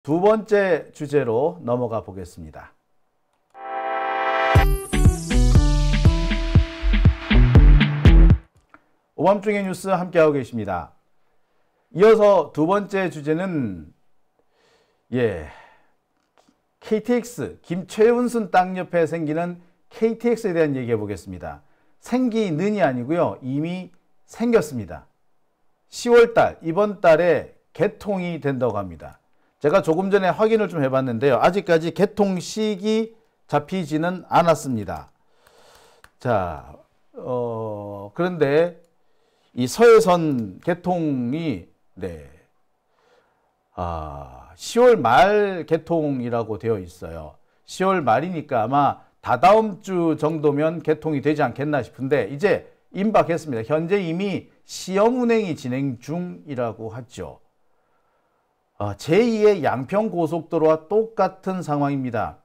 두 번째 주제로 넘어가 보겠습니다. 오밤중의 뉴스 함께하고 계십니다. 이어서 두 번째 주제는 KTX, 김최은순 땅 옆에 생기는 KTX에 대한 얘기해 보겠습니다. 생기는이 아니고요. 이미 생겼습니다. 10월달, 이번 달에 개통이 된다고 합니다. 제가 조금 전에 확인을 좀 해봤는데요. 아직까지 개통식이 잡히지는 않았습니다. 자, 그런데 이 서해선 개통이 10월 말 개통이라고 되어 있어요. 10월 말이니까 아마 다다음 주 정도면 개통이 되지 않겠나 싶은데 이제 임박했습니다. 현재 이미 시험 운행이 진행 중이라고 하죠. 제2의 양평고속도로와 똑같은 상황입니다.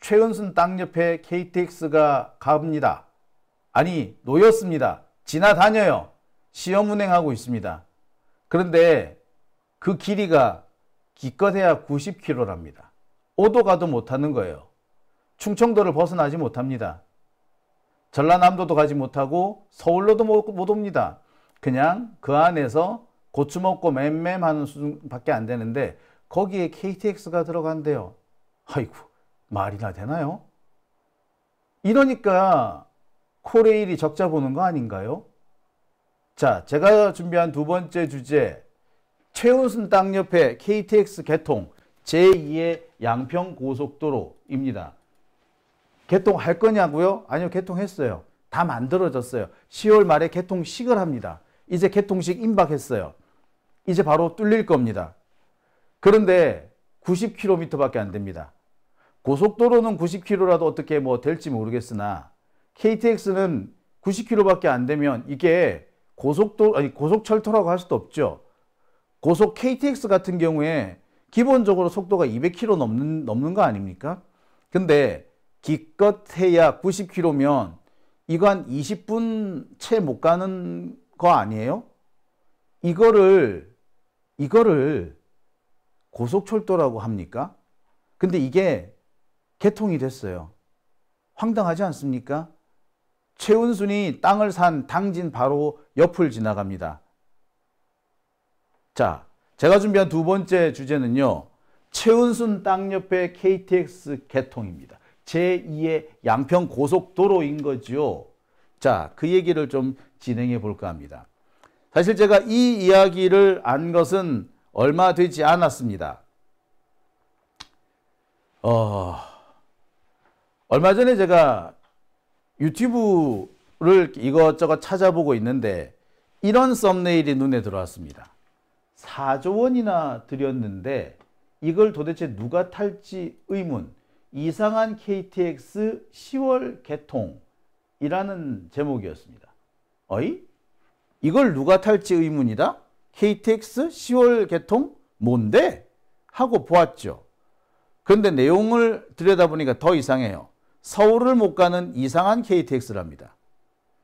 최은순 땅 옆에 KTX가 갑니다. 아니, 놓였습니다. 지나다녀요. 시험 운행하고 있습니다. 그런데 그 길이가 기껏해야 90km랍니다. 오도 가도 못하는 거예요. 충청도를 벗어나지 못합니다. 전라남도도 가지 못하고 서울로도 못 옵니다. 그냥 그 안에서 고추 먹고 맴맴하는 수준밖에 안 되는데 거기에 KTX가 들어간대요. 아이고, 말이나 되나요? 이러니까 코레일이 적자 보는 거 아닌가요? 자, 제가 준비한 두 번째 주제, 최은순 땅 옆에 KTX 개통, 제2의 양평고속도로입니다. 개통할 거냐고요? 아니요, 개통했어요. 다 만들어졌어요. 10월 말에 개통식을 합니다. 이제 개통식 임박했어요. 이제 바로 뚫릴 겁니다. 그런데 90km밖에 안 됩니다. 고속도로는 90km라도 어떻게 될지 모르겠으나 KTX는 90km밖에 안 되면 이게 고속철도라고 할 수도 없죠. 고속 KTX 같은 경우에 기본적으로 속도가 200km 넘는 거 아닙니까? 근데 기껏해야 90km면 이거 한 20분 채 못 가는 거 아니에요? 이거를 고속철도라고 합니까? 근데 이게 개통이 됐어요. 황당하지 않습니까? 최은순이 땅을 산 당진 바로 옆을 지나갑니다. 자, 제가 준비한 두 번째 주제는요. 최은순 땅 옆에 KTX 개통입니다. 제2의 양평고속도로인 거죠. 자, 그 얘기를 좀 진행해 볼까 합니다. 사실 제가 이 이야기를 안 것은 얼마 되지 않았습니다. 얼마 전에 제가 유튜브를 이것저것 찾아보고 있는데 이런 썸네일이 눈에 들어왔습니다. 4조 원이나 들였는데 이걸 도대체 누가 탈지 의문. 이상한 KTX 10월 개통이라는 제목이었습니다. 어이? 이걸 누가 탈지 의문이다? KTX 10월 개통? 뭔데? 하고 보았죠. 그런데 내용을 들여다보니까 더 이상해요. 서울을 못 가는 이상한 KTX랍니다.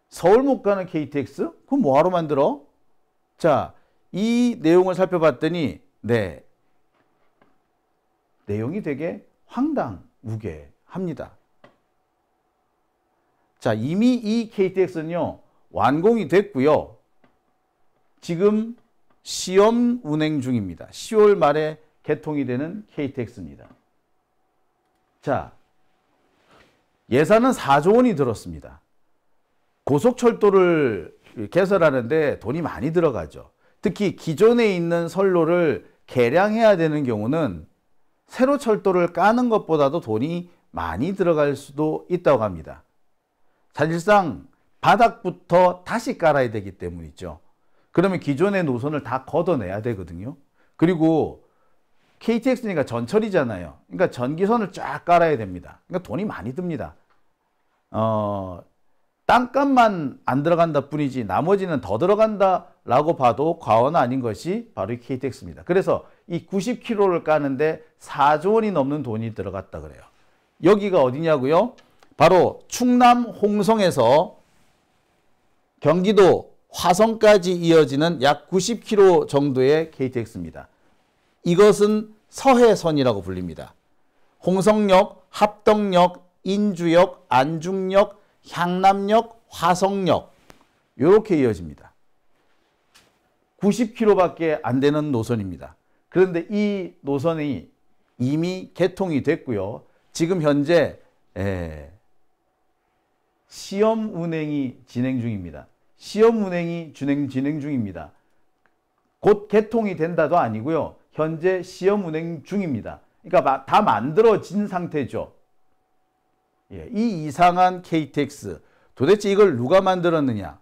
서울 못 가는 KTX? 그럼 뭐하러 만들어? 자, 이 내용을 살펴봤더니 내용이 되게 황당무계합니다. 자, 이미 이 KTX는요 완공이 됐고요. 지금 시험 운행 중입니다. 10월 말에 개통이 되는 KTX입니다. 자, 예산은 4조 원이 들었습니다. 고속철도를 개설하는데 돈이 많이 들어가죠. 특히 기존에 있는 선로를 개량해야 되는 경우는 새로 철도를 까는 것보다도 돈이 많이 들어갈 수도 있다고 합니다. 사실상 바닥부터 다시 깔아야 되기 때문이죠. 그러면 기존의 노선을 다 걷어내야 되거든요. 그리고 KTX니까 전철이잖아요. 그러니까 전기선을 쫙 깔아야 됩니다. 그러니까 돈이 많이 듭니다. 땅값만 안 들어간다 뿐이지 나머지는 더 들어간다라고 봐도 과언 아닌 것이 바로 이 KTX입니다. 그래서 이 90km를 까는데 4조 원이 넘는 돈이 들어갔다 그래요. 여기가 어디냐고요? 바로 충남 홍성에서 경기도 화성까지 이어지는 약 90km 정도의 KTX입니다. 이것은 서해선이라고 불립니다. 홍성역, 합덕역, 인주역, 안중역, 향남역, 화성역 이렇게 이어집니다. 90km밖에 안 되는 노선입니다. 그런데 이 노선이 이미 개통이 됐고요. 지금 현재 시험 운행이 진행 중입니다. 시험 운행이 진행 중입니다. 곧 개통이 된다도 아니고요. 현재 시험 운행 중입니다. 그러니까 다 만들어진 상태죠. 이 이상한 KTX 도대체 이걸 누가 만들었느냐?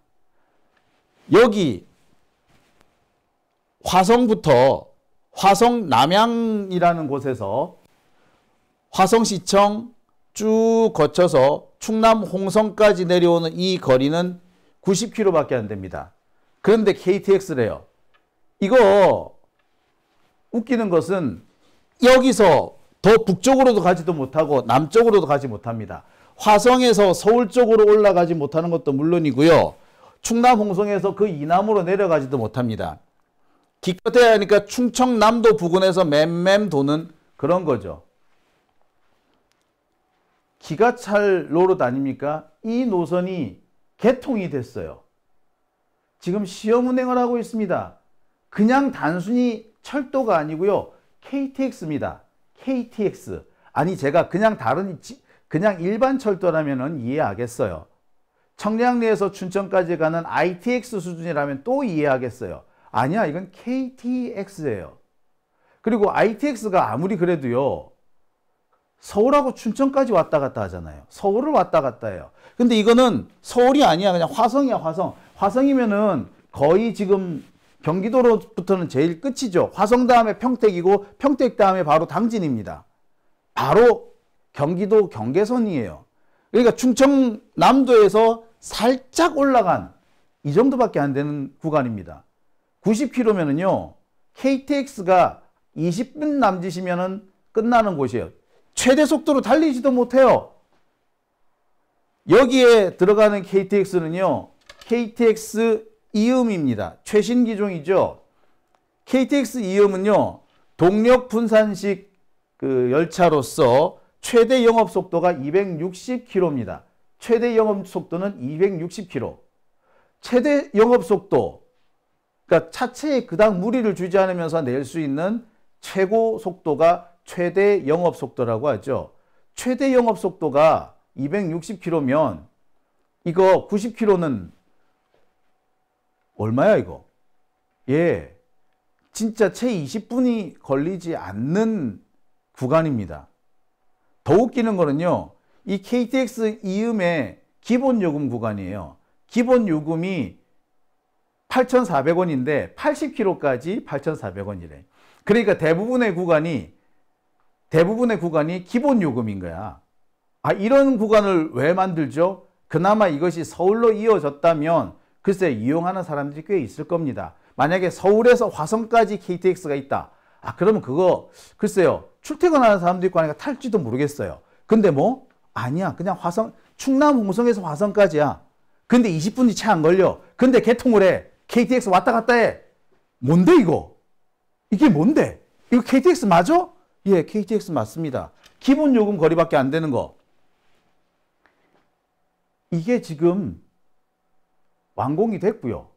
여기 화성부터 화성 남양이라는 곳에서 화성시청 쭉 거쳐서 충남 홍성까지 내려오는 이 거리는 90km밖에 안 됩니다. 그런데 KTX래요. 이거 웃기는 것은 여기서 더 북쪽으로도 가지도 못하고 남쪽으로도 가지 못합니다. 화성에서 서울 쪽으로 올라가지 못하는 것도 물론이고요. 충남 홍성에서 그 이남으로 내려가지도 못합니다. 기껏해야 하니까 충청남도 부근에서 맴맴 도는 그런 거죠. 기가 찰 노릇 아닙니까? 이 노선이 개통이 됐어요. 지금 시험 운행을 하고 있습니다. 그냥 단순히 철도가 아니고요. KTX입니다. KTX. 아니 제가 그냥 그냥 일반 철도라면 이해하겠어요. 청량리에서 춘천까지 가는 ITX 수준이라면 또 이해하겠어요. 아니야, 이건 KTX예요. 그리고 ITX가 아무리 그래도요. 서울하고 춘천까지 왔다 갔다 하잖아요. 서울을 왔다 갔다 해요. 근데 이거는 서울이 아니야. 그냥 화성이야, 화성. 화성이면은 거의 지금 경기도로부터는 제일 끝이죠. 화성 다음에 평택이고 평택 다음에 바로 당진입니다. 바로 경기도 경계선이에요. 그러니까 충청남도에서 살짝 올라간 이 정도밖에 안 되는 구간입니다. 90km면은요. KTX가 20분 남짓이면은 끝나는 곳이에요. 최대 속도로 달리지도 못해요. 여기에 들어가는 KTX는요. KTX 이음입니다. 최신 기종이죠. KTX 이음은요. 동력 분산식 열차로서 최대 영업 속도가 260km입니다. 최대 영업 속도는 260km. 최대 영업 속도, 그러니까 차체에 그닥 무리를 주지 않으면서 낼 수 있는 최고 속도가 최대 영업 속도라고 하죠. 최대 영업 속도가 260km면 이거 90km는 얼마야 이거? 예, 진짜 채 20분이 걸리지 않는 구간입니다. 더 웃기는 거는요. 이 KTX 이음의 기본 요금 구간이에요. 기본 요금이 8,400원인데 80km까지 8,400원이래. 그러니까 대부분의 구간이 기본 요금인 거야. 아, 이런 구간을 왜 만들죠? 그나마 이것이 서울로 이어졌다면 글쎄 이용하는 사람들이 꽤 있을 겁니다. 만약에 서울에서 화성까지 KTX가 있다. 아, 그러면 그거 글쎄요. 출퇴근하는 사람도 있고 하니까 탈지도 모르겠어요. 근데 뭐? 아니야. 그냥 충남 홍성에서 화성까지야. 근데 20분이 채 안 걸려. 근데 개통을 해. KTX 왔다 갔다 해. 뭔데 이거? 이게 뭔데? 이거 KTX 맞아? 예, KTX 맞습니다. 기본 요금 거리밖에 안 되는 거. 이게 지금 완공이 됐고요.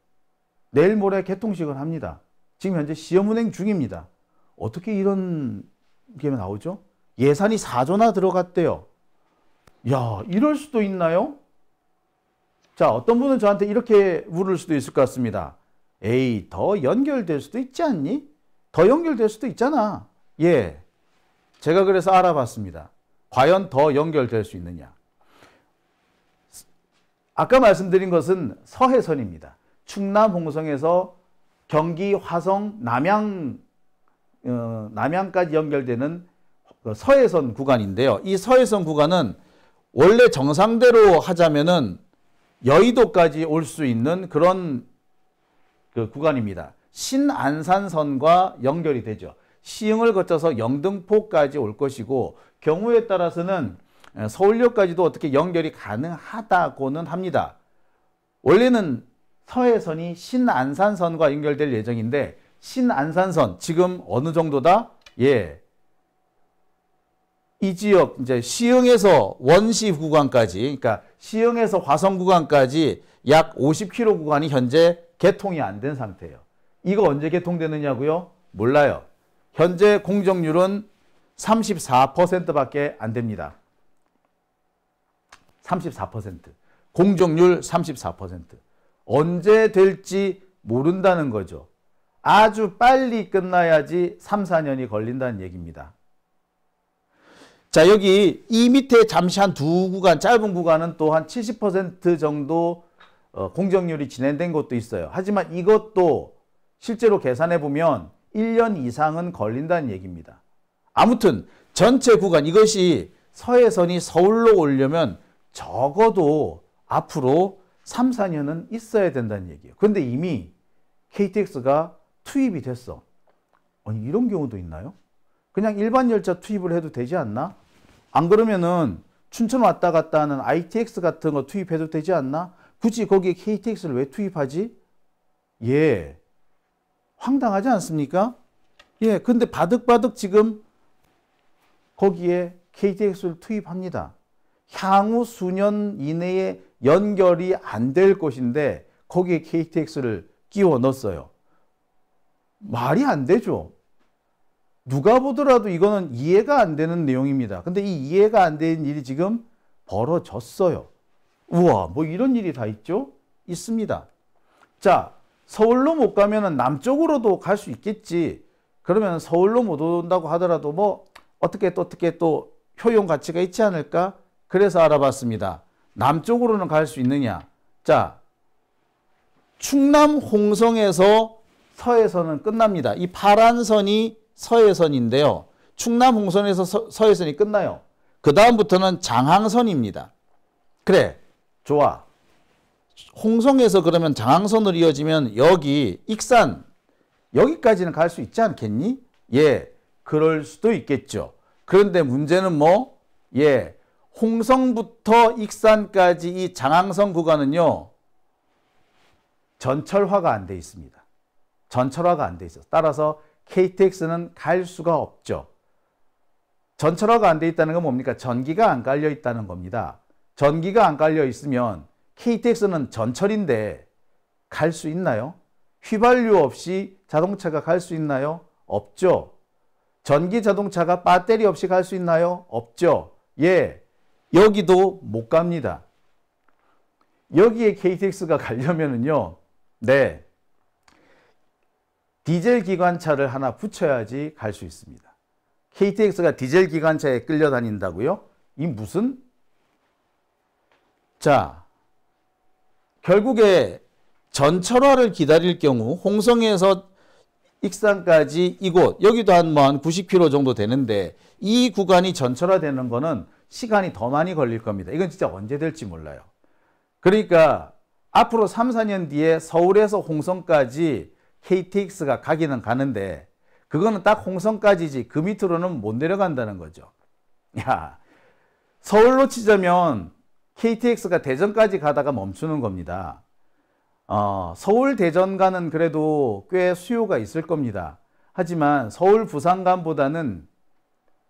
내일 모레 개통식을 합니다. 지금 현재 시험 운행 중입니다. 어떻게 이런 게 나오죠? 예산이 4조나 들어갔대요. 야, 이럴 수도 있나요? 자, 어떤 분은 저한테 이렇게 물을 수도 있을 것 같습니다. 에이, 더 연결될 수도 있지 않니? 더 연결될 수도 있잖아. 예, 제가 그래서 알아봤습니다. 과연 더 연결될 수 있느냐? 아까 말씀드린 것은 서해선입니다. 충남 홍성에서 경기 화성 남양까지 연결되는 서해선 구간인데요. 이 서해선 구간은 원래 정상대로 하자면은 여의도까지 올 수 있는 그런 구간입니다. 신안산선과 연결이 되죠. 시흥을 거쳐서 영등포까지 올 것이고 경우에 따라서는 서울역까지도 어떻게 연결이 가능하다고는 합니다. 원래는 서해선이 신안산선과 연결될 예정인데 신안산선 지금 어느 정도다? 예, 이 지역 이제 시흥에서 원시 구간까지, 그러니까 시흥에서 화성 구간까지 약 50km 구간이 현재 개통이 안 된 상태예요. 이거 언제 개통되느냐고요? 몰라요. 현재 공정률은 34%밖에 안 됩니다. 34%. 공정률 34%. 언제 될지 모른다는 거죠. 아주 빨리 끝나야지 3, 4년이 걸린다는 얘기입니다. 자, 여기 이 밑에 잠시 한 두 구간, 짧은 구간은 또 한 70% 정도 공정률이 진행된 것도 있어요. 하지만 이것도 실제로 계산해 보면 1년 이상은 걸린다는 얘기입니다. 아무튼 전체 구간, 이것이 서해선이 서울로 오려면 적어도 앞으로 3, 4년은 있어야 된다는 얘기예요. 그런데 이미 KTX가 투입이 됐어. 아니, 이런 경우도 있나요? 그냥 일반 열차 투입을 해도 되지 않나? 안 그러면은 춘천 왔다 갔다 하는 ITX 같은 거 투입해도 되지 않나? 굳이 거기에 KTX를 왜 투입하지? 예. 황당하지 않습니까? 예. 근데 바득바득 지금 거기에 KTX를 투입합니다. 향후 수년 이내에 연결이 안 될 것인데 거기에 KTX를 끼워 넣었어요. 말이 안 되죠. 누가 보더라도 이거는 이해가 안 되는 내용입니다. 근데 이 이해가 안 되는 일이 지금 벌어졌어요. 우와, 뭐 이런 일이 다 있죠? 있습니다. 자, 서울로 못 가면은 남쪽으로도 갈 수 있겠지. 그러면 서울로 못 온다고 하더라도 뭐 어떻게 또 효용 가치가 있지 않을까? 그래서 알아봤습니다. 남쪽으로는 갈 수 있느냐? 자, 충남 홍성에서 서해선은 끝납니다. 이 파란 선이 서해선인데요. 충남 홍성에서 서해선이 끝나요. 그 다음부터는 장항선입니다. 그래, 좋아. 홍성에서 그러면 장항선으로 이어지면 여기 익산, 여기까지는 갈 수 있지 않겠니? 예, 그럴 수도 있겠죠. 그런데 문제는 뭐? 예, 홍성부터 익산까지 이 장항선 구간은요, 전철화가 안 돼 있습니다. 전철화가 안 돼 있어서. 따라서 KTX는 갈 수가 없죠. 전철화가 안 돼 있다는 건 뭡니까? 전기가 안 깔려 있다는 겁니다. 전기가 안 깔려 있으면 KTX는 전철인데 갈 수 있나요? 휘발유 없이 자동차가 갈 수 있나요? 없죠. 전기 자동차가 배터리 없이 갈 수 있나요? 없죠. 예, 여기도 못 갑니다. 여기에 KTX가 가려면은요, 네, 디젤 기관차를 하나 붙여야지 갈 수 있습니다. KTX가 디젤 기관차에 끌려다닌다고요? 이 무슨? 자, 결국에 전철화를 기다릴 경우 홍성에서 익산까지 이곳, 여기도 한 90km 정도 되는데 이 구간이 전철화되는 거는 시간이 더 많이 걸릴 겁니다. 이건 진짜 언제 될지 몰라요. 그러니까 앞으로 3, 4년 뒤에 서울에서 홍성까지 KTX가 가기는 가는데 그거는 딱 홍성까지지 그 밑으로는 못 내려간다는 거죠. 야, 서울로 치자면 KTX가 대전까지 가다가 멈추는 겁니다. 서울 대전간은 그래도 꽤 수요가 있을 겁니다. 하지만 서울 부산간보다는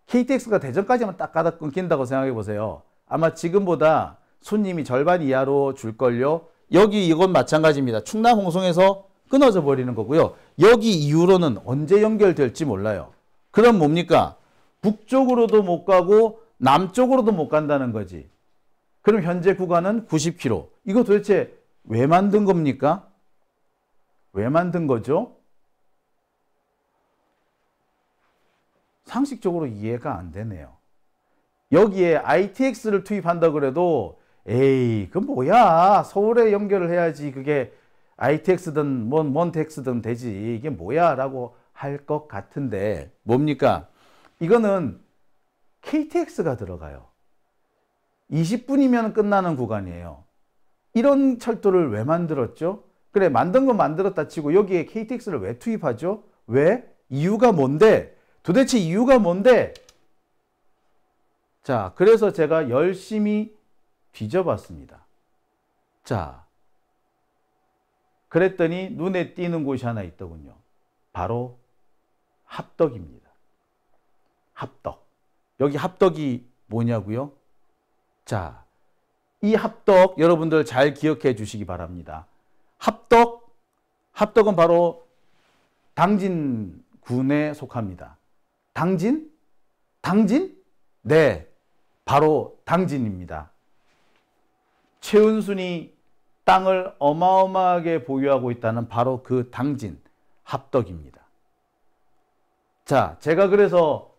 KTX가 대전까지만 딱 가다 끊긴다고 생각해 보세요. 아마 지금보다 손님이 절반 이하로 줄걸요. 여기 이건 마찬가지입니다. 충남 홍성에서 끊어져 버리는 거고요. 여기 이후로는 언제 연결될지 몰라요. 그럼 뭡니까? 북쪽으로도 못 가고 남쪽으로도 못 간다는 거지. 그럼 현재 구간은 90km. 이거 도대체 왜 만든 겁니까? 왜 만든 거죠? 상식적으로 이해가 안 되네요. 여기에 ITX를 투입한다 그래도 에이, 그 뭐야? 서울에 연결을 해야지 그게 ITX든 뭔 텍스든 되지. 이게 뭐야? 라고 할 것 같은데 뭡니까? 이거는 KTX가 들어가요. 20분이면 끝나는 구간이에요. 이런 철도를 왜 만들었죠? 그래, 만든 건 만들었다 치고 여기에 KTX를 왜 투입하죠? 왜? 이유가 뭔데? 도대체 이유가 뭔데? 자, 그래서 제가 열심히 뒤져봤습니다. 자, 그랬더니 눈에 띄는 곳이 하나 있더군요. 바로 합덕입니다. 합덕. 여기 합덕이 뭐냐고요? 자, 이 합덕 여러분들 잘 기억해 주시기 바랍니다. 합덕은 바로 당진군에 속합니다. 당진? 네, 바로 당진입니다. 최은순이 땅을 어마어마하게 보유하고 있다는 바로 그 당진, 합덕입니다. 자, 제가 그래서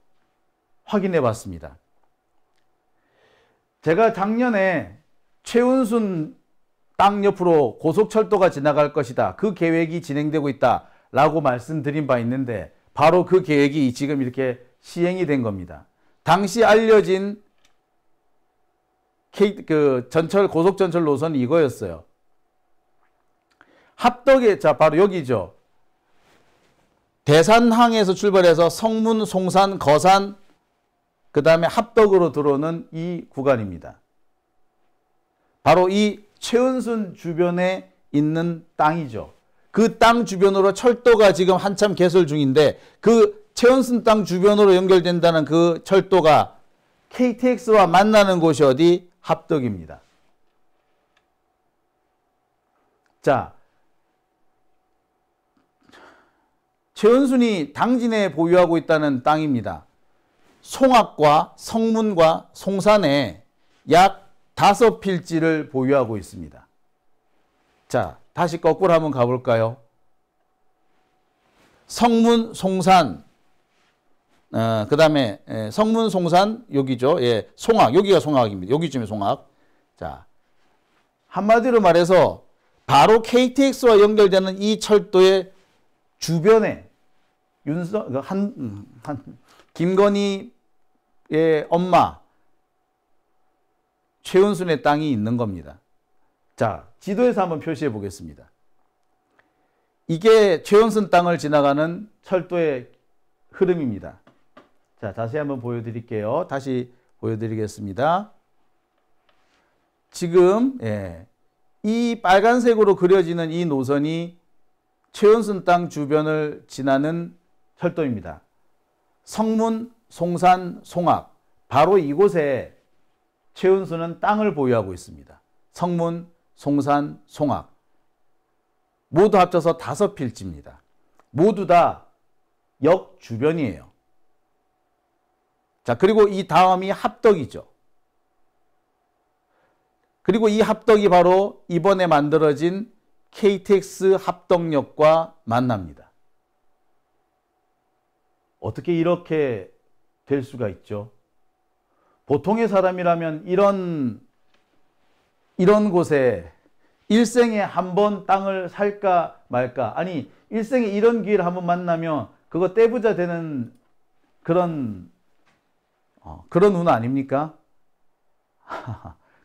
확인해 봤습니다. 제가 작년에 최은순 땅 옆으로 고속철도가 지나갈 것이다. 그 계획이 진행되고 있다. 라고 말씀드린 바 있는데 바로 그 계획이 지금 이렇게 시행이 된 겁니다. 당시 알려진 고속전철 노선이 이거였어요. 합덕에, 자, 바로 여기죠. 대산항에서 출발해서 성문, 송산, 거산, 그 다음에 합덕으로 들어오는 이 구간입니다. 바로 이 최은순 주변에 있는 땅이죠. 그 땅 주변으로 철도가 지금 한참 개설 중인데 그 최은순 땅 주변으로 연결된다는 그 철도가 KTX와 만나는 곳이 어디? 합덕입니다. 자, 최은순이 당진에 보유하고 있다는 땅입니다. 송악과 성문과 송산에 약 5필지를 보유하고 있습니다. 자, 다시 거꾸로 한번 가볼까요? 성문, 송산, 그 다음에 성문, 송산, 여기죠. 예, 송악, 여기가 송악입니다. 여기쯤에 송악. 자, 한마디로 말해서 바로 KTX와 연결되는 이 철도의 주변에 김건희의 엄마 최은순의 땅이 있는 겁니다. 자, 지도에서 한번 표시해 보겠습니다. 이게 최은순 땅을 지나가는 철도의 흐름입니다. 자, 자세히 한번 보여드릴게요. 다시 보여드리겠습니다. 지금 이 빨간색으로 그려지는 이 노선이 최은순 땅 주변을 지나는 철도입니다. 성문, 송산, 송악, 바로 이곳에 최은순은 땅을 보유하고 있습니다. 성문, 송산, 송악 모두 합쳐서 5필지입니다. 모두 다 역 주변이에요. 자, 그리고 이 다음이 합덕이죠. 그리고 이 합덕이 바로 이번에 만들어진 KTX 합덕역과 만납니다. 어떻게 이렇게 될 수가 있죠? 보통의 사람이라면 이런 곳에 일생에 한 번 땅을 살까 말까, 아니 일생에 이런 기회를 한번 만나면 그거 떼부자 되는 그런 운 아닙니까?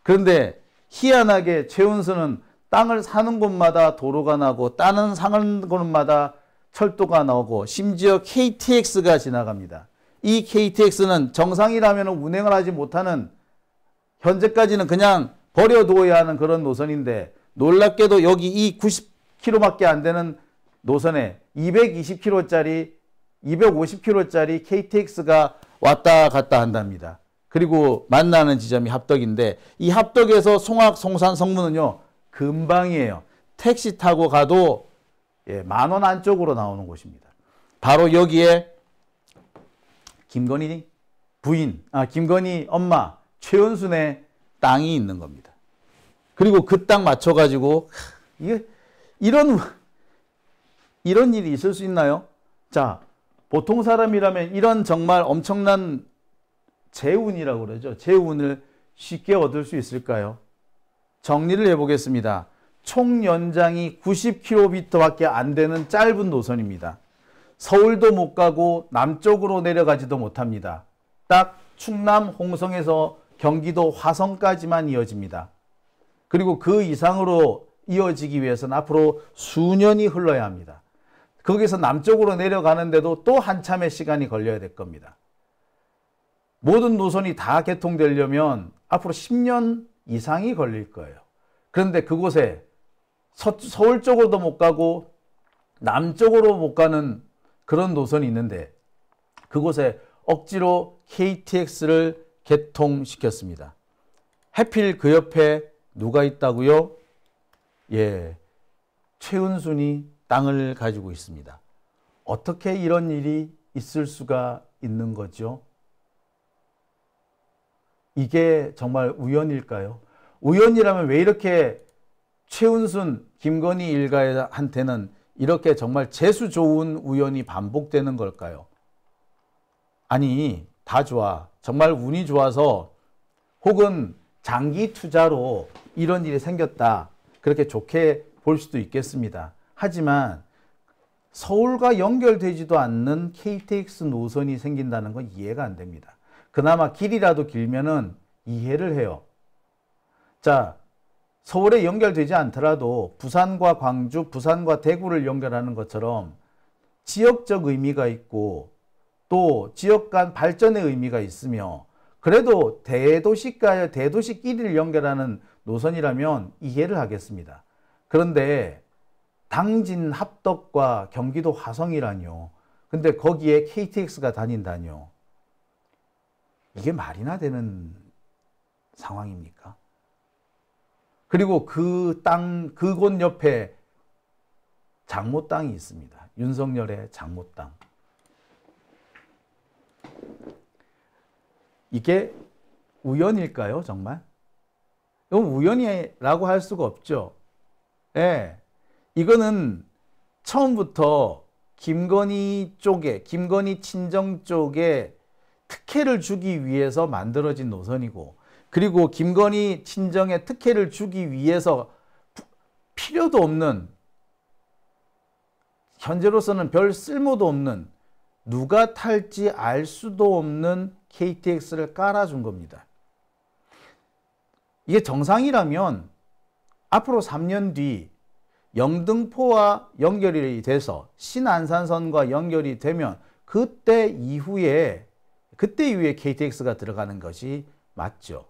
그런데 희한하게 최은순은 땅을 사는 곳마다 도로가 나고 땅을 사는 곳마다 철도가 나오고 심지어 KTX가 지나갑니다. 이 KTX는 정상이라면 운행을 하지 못하는, 현재까지는 그냥 버려두어야 하는 그런 노선인데 놀랍게도 여기 이 90km밖에 안 되는 노선에 220km짜리 250km짜리 KTX가 왔다 갔다 한답니다. 그리고 만나는 지점이 합덕인데 이 합덕에서 송악, 송산, 성문은요 금방이에요. 택시 타고 가도 10,000원 안쪽으로 나오는 곳입니다. 바로 여기에 김건희 김건희 엄마 최은순의 땅이 있는 겁니다. 그리고 그 땅 맞춰가지고 이런 일이 있을 수 있나요? 자, 보통 사람이라면 이런 정말 엄청난 재운이라고 그러죠. 재운을 쉽게 얻을 수 있을까요? 정리를 해보겠습니다. 총 연장이 90km밖에 안 되는 짧은 노선입니다. 서울도 못 가고 남쪽으로 내려가지도 못합니다. 딱 충남 홍성에서 경기도 화성까지만 이어집니다. 그리고 그 이상으로 이어지기 위해서는 앞으로 수년이 흘러야 합니다. 거기서 남쪽으로 내려가는데도 또 한참의 시간이 걸려야 될 겁니다. 모든 노선이 다 개통되려면 앞으로 10년 이상이 걸릴 거예요. 그런데 그곳에 서울 쪽으로도 못 가고 남쪽으로 못 가는 그런 노선이 있는데 그곳에 억지로 KTX를 개통시켰습니다. 하필 그 옆에 누가 있다고요? 예, 최은순이 땅을 가지고 있습니다. 어떻게 이런 일이 있을 수가 있는 거죠? 이게 정말 우연일까요? 우연이라면 왜 이렇게 최은순, 김건희 일가한테는 이렇게 정말 재수 좋은 우연이 반복되는 걸까요? 아니, 다 좋아. 정말 운이 좋아서 혹은 장기 투자로 이런 일이 생겼다. 그렇게 좋게 볼 수도 있겠습니다. 하지만 서울과 연결되지도 않는 KTX 노선이 생긴다는 건 이해가 안 됩니다. 그나마 길이라도 길면은 이해를 해요. 자, 서울에 연결되지 않더라도 부산과 광주, 부산과 대구를 연결하는 것처럼 지역적 의미가 있고 또 지역 간 발전의 의미가 있으며 그래도 대도시과 대도시끼리를 연결하는 노선이라면 이해를 하겠습니다. 그런데 당진 합덕과 경기도 화성이라뇨. 근데 거기에 KTX가 다닌다뇨. 이게 말이나 되는 상황입니까? 그리고 그 땅, 그곳 옆에 장모 땅이 있습니다. 윤석열의 장모 땅. 이게 우연일까요, 정말? 이건 우연이라고 할 수가 없죠. 예. 이거는 처음부터 김건희 쪽에, 김건희 친정 쪽에 특혜를 주기 위해서 만들어진 노선이고, 그리고 김건희 친정에 특혜를 주기 위해서 필요도 없는, 현재로서는 별 쓸모도 없는, 누가 탈지 알 수도 없는 KTX를 깔아준 겁니다. 이게 정상이라면 앞으로 3년 뒤 영등포와 연결이 돼서 신안산선과 연결이 되면 그때 이후에 KTX가 들어가는 것이 맞죠.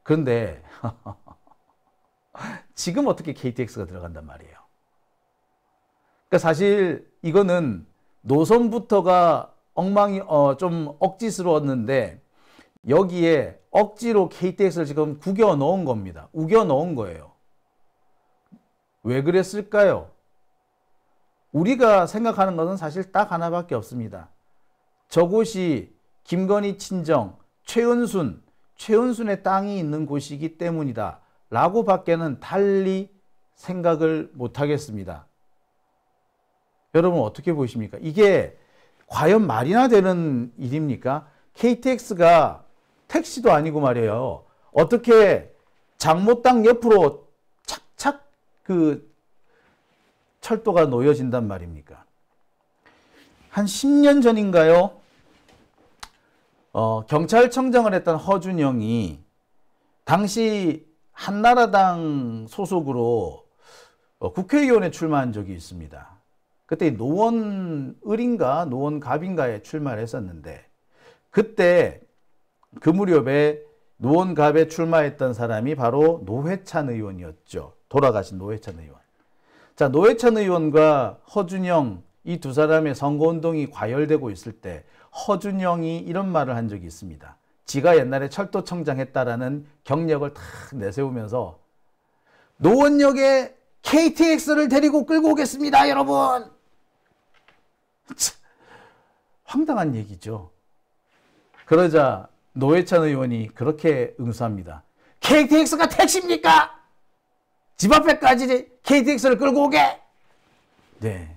그런데 지금 어떻게 KTX가 들어간단 말이에요. 그러니까 사실 이거는 노선부터가 좀 억지스러웠는데 여기에 억지로 KTX를 지금 구겨 넣은 겁니다. 우겨 넣은 거예요. 왜 그랬을까요? 우리가 생각하는 것은 사실 딱 하나밖에 없습니다. 저곳이 김건희 친정, 최은순의 땅이 있는 곳이기 때문이다 라고 밖에는 달리 생각을 못 하겠습니다. 여러분 어떻게 보십니까? 이게 과연 말이나 되는 일입니까? KTX가 택시도 아니고 말이에요. 어떻게 장모 땅 옆으로 착착 그 철도가 놓여진단 말입니까? 한 10년 전인가요? 경찰청장을 했던 허준영이 당시 한나라당 소속으로 국회의원에 출마한 적이 있습니다. 그때 노원을인가 노원갑인가에 출마를 했었는데 그때 그 무렵에 노원갑에 출마했던 사람이 바로 노회찬 의원이었죠. 돌아가신 노회찬 의원. 자, 노회찬 의원과 허준영 이 두 사람의 선거운동이 과열되고 있을 때 허준영이 이런 말을 한 적이 있습니다. 지가 옛날에 철도청장 했다라는 경력을 탁 내세우면서 노원역에 KTX를 데리고 끌고 오겠습니다, 여러분. 황당한 얘기죠. 그러자 노회찬 의원이 그렇게 응수합니다. KTX가 택시입니까? 집 앞에까지 KTX를 끌고 오게? 네.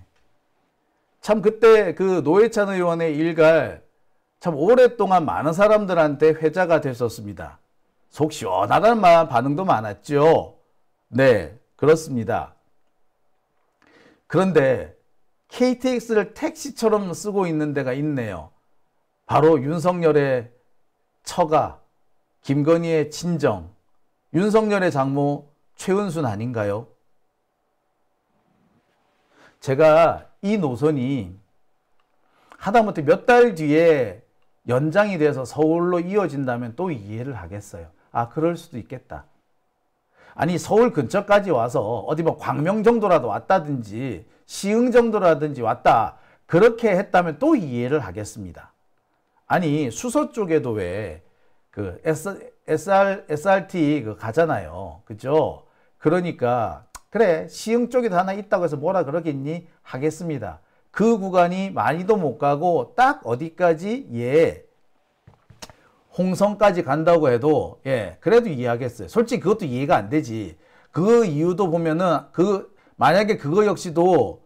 참 그때 그 노회찬 의원의 일갈 참 오랫동안 많은 사람들한테 회자가 됐었습니다. 속 시원하다는 반응도 많았죠. 네, 그렇습니다. 그런데 KTX를 택시처럼 쓰고 있는 데가 있네요. 바로 윤석열의 처가, 김건희의 친정, 윤석열의 장모 최은순 아닌가요? 제가 이 노선이 하다못해 몇 달 뒤에 연장이 돼서 서울로 이어진다면 또 이해를 하겠어요. 아, 그럴 수도 있겠다. 아니, 서울 근처까지 와서 어디 뭐 광명 정도라도 왔다든지 시흥 정도라든지 왔다. 그렇게 했다면 또 이해를 하겠습니다. 아니 수서 쪽에도 왜 그 SRT 그 가잖아요. 그죠? 그러니까 그래 시흥 쪽에도 하나 있다고 해서 뭐라 그러겠니? 하겠습니다. 그 구간이 많이도 못 가고 딱 어디까지? 예. 홍성까지 간다고 해도 예 그래도 이해하겠어요. 솔직히 그것도 이해가 안 되지. 그 이유도 보면은 만약에 그거 역시도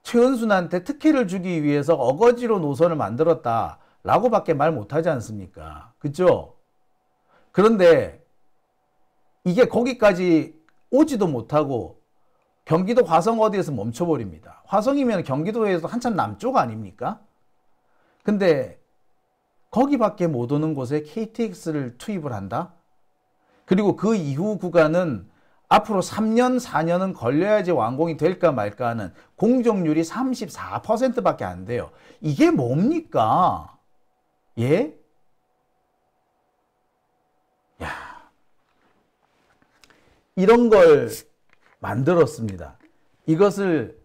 최은순한테 특혜를 주기 위해서 어거지로 노선을 만들었다 라고밖에 말 못하지 않습니까? 그죠? 그런데 이게 거기까지 오지도 못하고 경기도 화성 어디에서 멈춰버립니다. 화성이면 경기도에서 한참 남쪽 아닙니까? 근데 거기밖에 못 오는 곳에 KTX를 투입을 한다? 그리고 그 이후 구간은 앞으로 3년, 4년은 걸려야지 완공이 될까 말까 하는 공정률이 34%밖에 안 돼요. 이게 뭡니까? 예? 야, 이런 걸 만들었습니다. 이것을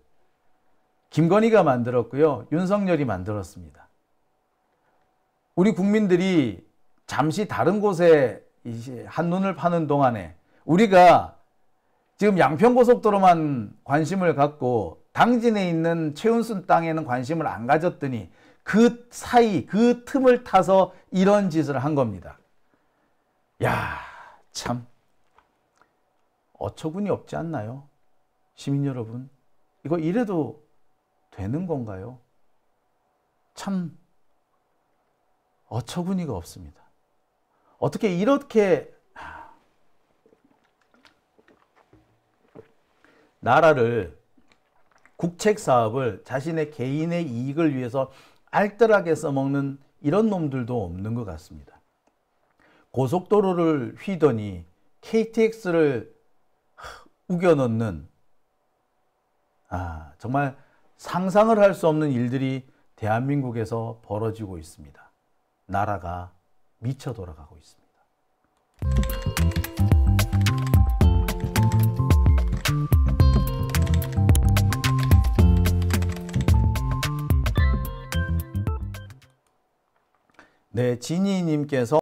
김건희가 만들었고요. 윤석열이 만들었습니다. 우리 국민들이 잠시 다른 곳에 한눈을 파는 동안에 우리가 지금 양평고속도로만 관심을 갖고 당진에 있는 최은순 땅에는 관심을 안 가졌더니 그 사이, 그 틈을 타서 이런 짓을 한 겁니다. 야, 참 어처구니 없지 않나요? 시민 여러분, 이거 이래도 되는 건가요? 참 어처구니가 없습니다. 어떻게 이렇게 나라를 국책 사업을 자신의 개인의 이익을 위해서 알뜰하게 써먹는 이런 놈들도 없는 것 같습니다. 고속도로를 휘더니 KTX를 우겨넣는 정말 상상을 할 수 없는 일들이 대한민국에서 벌어지고 있습니다. 나라가 미쳐 돌아가고 있습니다. 네, 지니님께서